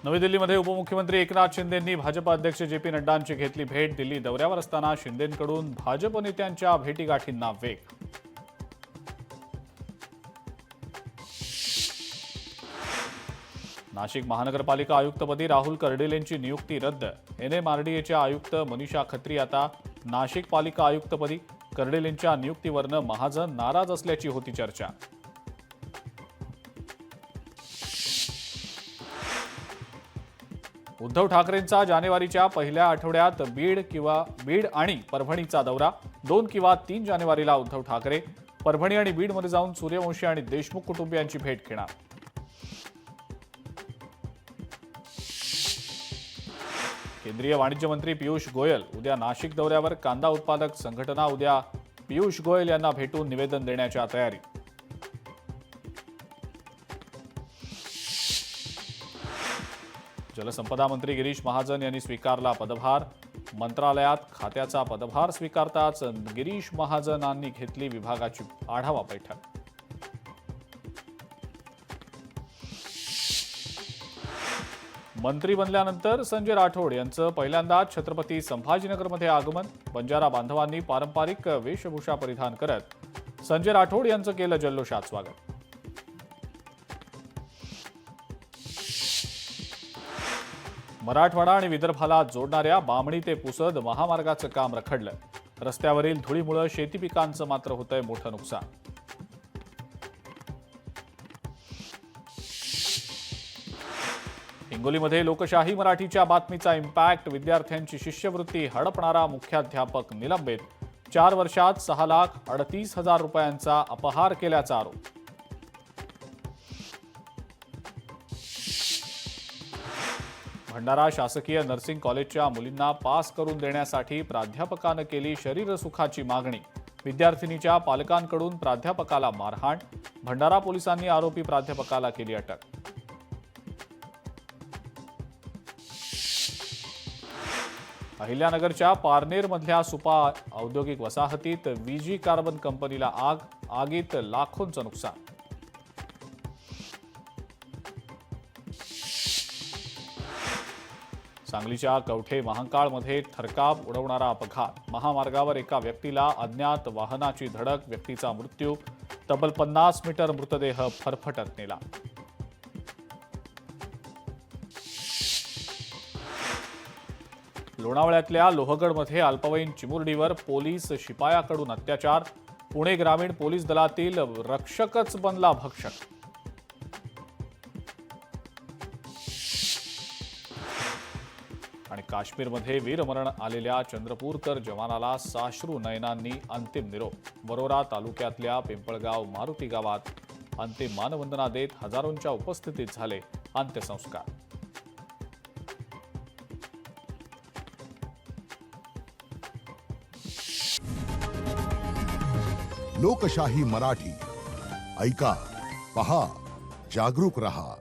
नवी दिल्लीमध्ये उपमुख्यमंत्री एकनाथ शिंदेंनी भाजप अध्यक्ष जे.पी. नड्डांची घेतली भेट. दिल्ली दौऱ्यावर असताना शिंदेंकडून भाजप नेत्यांच्या भेटीगाठींना वेग. नाशिक महानगरपालिका आयुक्तपदी राहुल कर्डिलेंची नियुक्ती रद्द. एनएमआरडीएच्या आयुक्त मनीषा खत्री आता नाशिक पालिका आयुक्तपदी. कर्डिलेंच्या नियुक्तीवरनं महाजन नाराज असल्याची होती चर्चा. उद्धव ठाकरेंचा जानेवारीच्या पहिल्या आठवड्यात बीड आणि परभणीचा दौरा. 2 किंवा 3 जानेवारीला उद्धव ठाकरे परभणी आणि बीडमध्ये जाऊन सूर्यवंशी आणि देशमुख कुटुंबियांची भेट घेणार. केंद्रीय वाणिज्य मंत्री पियुष गोयल उद्या नाशिक दौऱ्यावर. कांदा उत्पादक संघटना उद्या पियुष गोयल यांना भेटून निवेदन देण्याच्या तयारी. जलसंपदा मंत्री गिरीश महाजन यांनी स्वीकारला पदभार. मंत्रालयात खात्याचा पदभार स्वीकारताच गिरीश महाजनांनी घेतली विभागाची आढावा बैठक. मंत्री बनल्यानंतर संजय राठोड यांचं पहिल्यांदाच छत्रपती संभाजीनगरमध्ये आगमन. बंजारा बांधवांनी पारंपरिक वेशभूषा परिधान करत संजय राठोड यांचं केलं जल्लोषात स्वागत. मराठवाडा आणि विदर्भाला जोडणाऱ्या बामणी ते पुसद महामार्गाचं काम रखडलं. रस्त्यावरील धुळीमुळे शेती पिकांचं मात्र होतंय मोठं नुकसान. हिंगोलीमध्ये लोकशाही मराठीच्या बातमीचा इम्पॅक्ट. विद्यार्थ्यांची शिष्यवृत्ती हडपणारा मुख्याध्यापक निलंबित. 4 वर्षात 6,38,000 रुपयांचा अपहार केल्याचा आरोप. भंडारा शासकीय नर्सिंग कॉलेजच्या मुलींना पास करून देण्यासाठी प्राध्यापकानं केली शरीरसुखाची मागणी. विद्यार्थिनीच्या पालकांकडून प्राध्यापकाला मारहाण. भंडारा पोलिसांनी आरोपी प्राध्यापकाला केली अटक. अहिल्यानगरच्या पारनेरमधल्या सुपा औद्योगिक वसाहतीत वीजी कार्बन कंपनीला आग. आगीत लाखोंचं नुकसान. सांगलीच्या कवठे महांकाळमध्ये थरकाप उडवणारा अपघात. महामार्गावर एका व्यक्तीला अज्ञात वाहनाची धडक. व्यक्तीचा मृत्यू. तब्बल 50 मीटर मृतदेह फरफटत नेला. लोणावळ्यातल्या लोहगडमध्ये अल्पवयीन चिमुरडीवर पोलीस शिपायाकडून अत्याचार. पुणे ग्रामीण पोलीस दलातील रक्षकच बनला भक्षक. आणि काश्मीरमध्ये वीरमरण आलेल्या चंद्रपूरकर जवानाला साश्रू नयनांनी अंतिम निरोप. वरोरा तालुक्यातल्या पिंपळगाव मारुती गावात अंतिम मानवंदना देत हजारोंच्या उपस्थितीत झाले अंत्यसंस्कार. लोकशाही मराठी ऐका, पहा, जागरूक रहा.